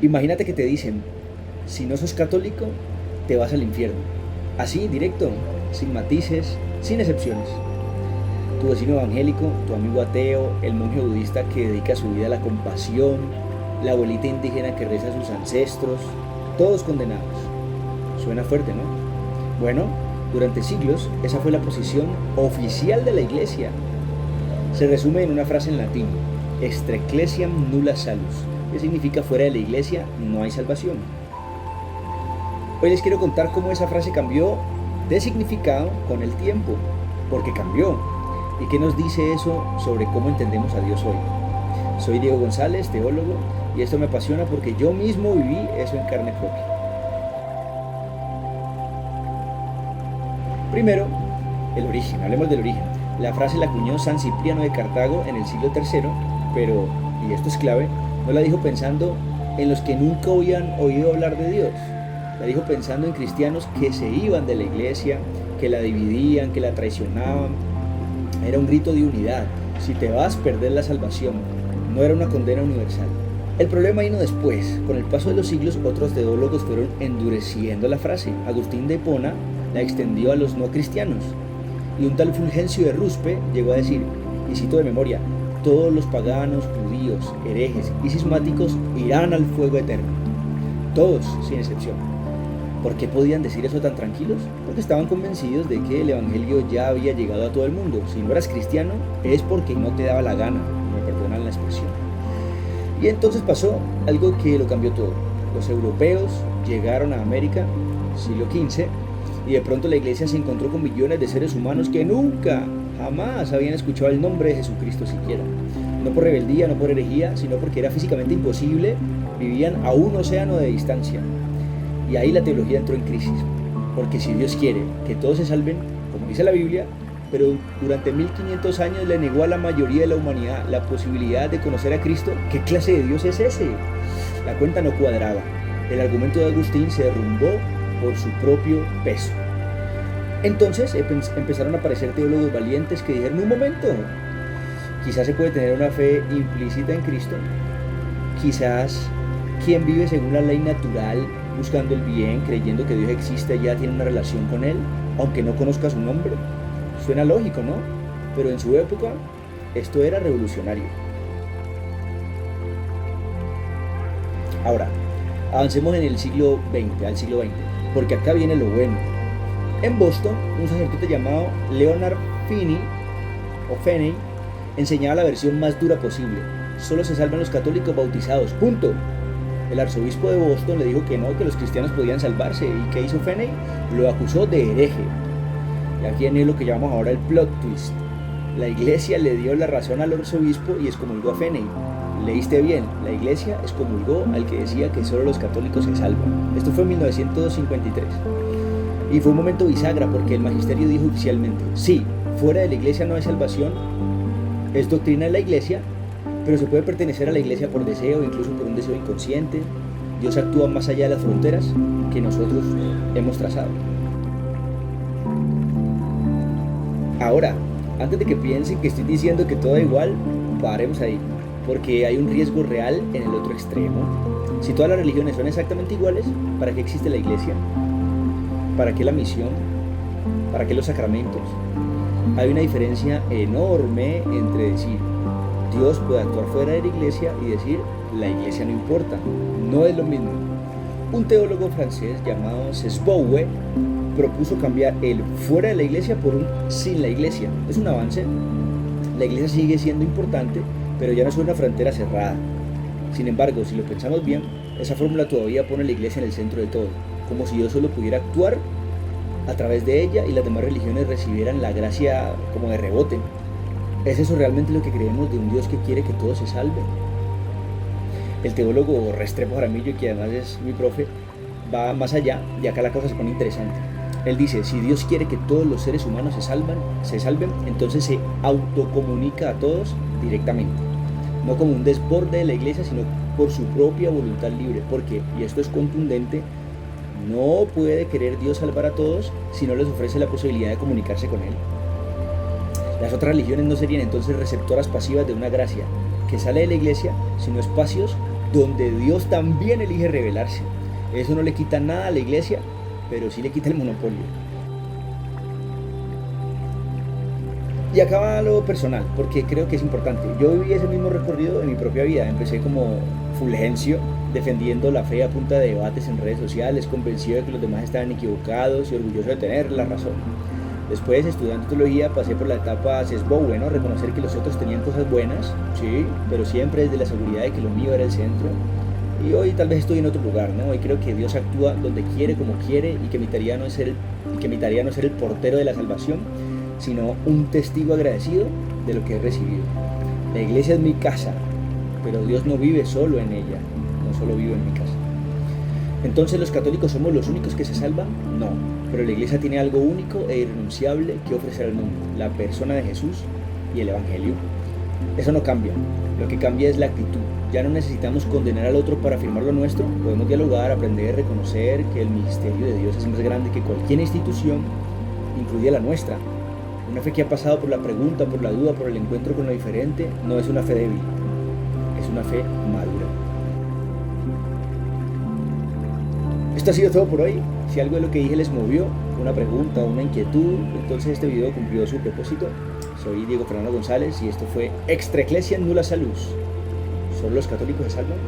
Imagínate que te dicen, si no sos católico, te vas al infierno. Así, directo, sin matices, sin excepciones. Tu vecino evangélico, tu amigo ateo, el monje budista que dedica su vida a la compasión, la abuelita indígena que reza a sus ancestros, todos condenados. Suena fuerte, ¿no? Bueno, durante siglos esa fue la posición oficial de la Iglesia. Se resume en una frase en latín, extra ecclesiam nulla salus, que significa fuera de la Iglesia no hay salvación. Hoy les quiero contar cómo esa frase cambió de significado con el tiempo, porque cambió. ¿Y qué nos dice eso sobre cómo entendemos a Dios hoy? Soy Diego González, teólogo, y esto me apasiona porque yo mismo viví eso en carne propia. Primero, el origen, hablemos del origen. La frase la acuñó San Cipriano de Cartago en el siglo III, pero, y esto es clave, no la dijo pensando en los que nunca habían oído hablar de Dios. La dijo pensando en cristianos que se iban de la iglesia, que la dividían, que la traicionaban. Era un grito de unidad. Si te vas, perdés la salvación. No era una condena universal. El problema vino después. Con el paso de los siglos, otros teólogos fueron endureciendo la frase. Agustín de Hipona la extendió a los no cristianos. Y un tal Fulgencio de Ruspe llegó a decir, y cito de memoria, todos los paganos, judíos, herejes y cismáticos irán al fuego eterno. Todos, sin excepción. ¿Por qué podían decir eso tan tranquilos? Porque estaban convencidos de que el evangelio ya había llegado a todo el mundo. Si no eras cristiano, es porque no te daba la gana, me perdonan la expresión. Y entonces pasó algo que lo cambió todo. Los europeos llegaron a América, siglo XV, y de pronto la iglesia se encontró con millones de seres humanos que nunca, jamás habían escuchado el nombre de Jesucristo siquiera. No por rebeldía, no por herejía, sino porque era físicamente imposible, vivían a un océano de distancia. Y ahí la teología entró en crisis, porque si Dios quiere que todos se salven, como dice la Biblia, pero durante 1500 años le negó a la mayoría de la humanidad la posibilidad de conocer a Cristo, ¿qué clase de Dios es ese? La cuenta no cuadraba. El argumento de Agustín se derrumbó por su propio peso. Entonces empezaron a aparecer teólogos valientes que dijeron, un momento, quizás se puede tener una fe implícita en Cristo, quizás quien vive según la ley natural, buscando el bien, creyendo que Dios existe, ya tiene una relación con Él, aunque no conozca su nombre. Suena lógico, ¿no? Pero en su época, esto era revolucionario. Ahora, avancemos en el siglo XX, al siglo XX, porque acá viene lo bueno. En Boston, un sacerdote llamado Leonard Finney, o Fenney, enseñaba la versión más dura posible. Solo se salvan los católicos bautizados, punto. El arzobispo de Boston le dijo que no, que los cristianos podían salvarse. ¿Y qué hizo Fenney? Lo acusó de hereje. Y aquí viene lo que llamamos ahora el plot twist. La iglesia le dio la razón al arzobispo y excomulgó a Fenney. Leíste bien, la iglesia excomulgó al que decía que solo los católicos se salvan. Esto fue en 1953. Y fue un momento bisagra porque el magisterio dijo oficialmente, sí, fuera de la iglesia no hay salvación, es doctrina de la iglesia, pero se puede pertenecer a la iglesia por deseo, incluso por un deseo inconsciente. Dios actúa más allá de las fronteras que nosotros hemos trazado. Ahora, antes de que piensen que estoy diciendo que todo da igual, paremos ahí, porque hay un riesgo real en el otro extremo. Si todas las religiones son exactamente iguales, ¿para qué existe la iglesia? ¿Para qué la misión? ¿Para qué los sacramentos? Hay una diferencia enorme entre decir Dios puede actuar fuera de la iglesia y decir la iglesia no importa. No es lo mismo. Un teólogo francés llamado Cesboué propuso cambiar el fuera de la iglesia por un sin la iglesia. Es un avance. La iglesia sigue siendo importante, pero ya no es una frontera cerrada. Sin embargo, si lo pensamos bien, esa fórmula todavía pone a la iglesia en el centro de todo, como si Dios solo pudiera actuar a través de ella y las demás religiones recibieran la gracia como de rebote. ¿Es eso realmente lo que creemos de un Dios que quiere que todos se salven? El teólogo Restrepo Jaramillo, que además es mi profe, va más allá y acá la cosa se pone interesante. Él dice, si Dios quiere que todos los seres humanos se salven, entonces se autocomunica a todos directamente. No como un desborde de la iglesia, sino por su propia voluntad libre. Porque, y esto es contundente, no puede querer Dios salvar a todos si no les ofrece la posibilidad de comunicarse con Él. Las otras religiones no serían entonces receptoras pasivas de una gracia que sale de la iglesia, sino espacios donde Dios también elige revelarse. Eso no le quita nada a la iglesia, pero sí le quita el monopolio. Y acaba lo personal, porque creo que es importante. Yo viví ese mismo recorrido en mi propia vida. Empecé como Fulgencio, defendiendo la fe a punta de debates en redes sociales, convencido de que los demás estaban equivocados y orgulloso de tener la razón. Después, estudiando teología, pasé por la etapa sesbowe, ¿no? Reconocer que los otros tenían cosas buenas, sí, pero siempre desde la seguridad de que lo mío era el centro. Y hoy tal vez estoy en otro lugar, ¿no? Hoy creo que Dios actúa donde quiere, como quiere, y que mi tarea no es ser el portero de la salvación, sino un testigo agradecido de lo que he recibido. La iglesia es mi casa, pero Dios no vive solo en ella, no solo vive en mi casa. Entonces, ¿los católicos somos los únicos que se salvan? No, pero la iglesia tiene algo único e irrenunciable que ofrecer al mundo: la persona de Jesús y el Evangelio. Eso no cambia, lo que cambia es la actitud. Ya no necesitamos condenar al otro para afirmar lo nuestro, podemos dialogar, aprender, reconocer que el misterio de Dios es más grande que cualquier institución, incluida la nuestra. Una fe que ha pasado por la pregunta, por la duda, por el encuentro con lo diferente, no es una fe débil, es una fe madura. Esto ha sido todo por hoy. Si algo de lo que dije les movió, una pregunta o una inquietud, entonces este video cumplió su propósito. Soy Diego Fernando González y esto fue Extra Ecclesia Nulla Salus. ¿Solo los católicos se salvan?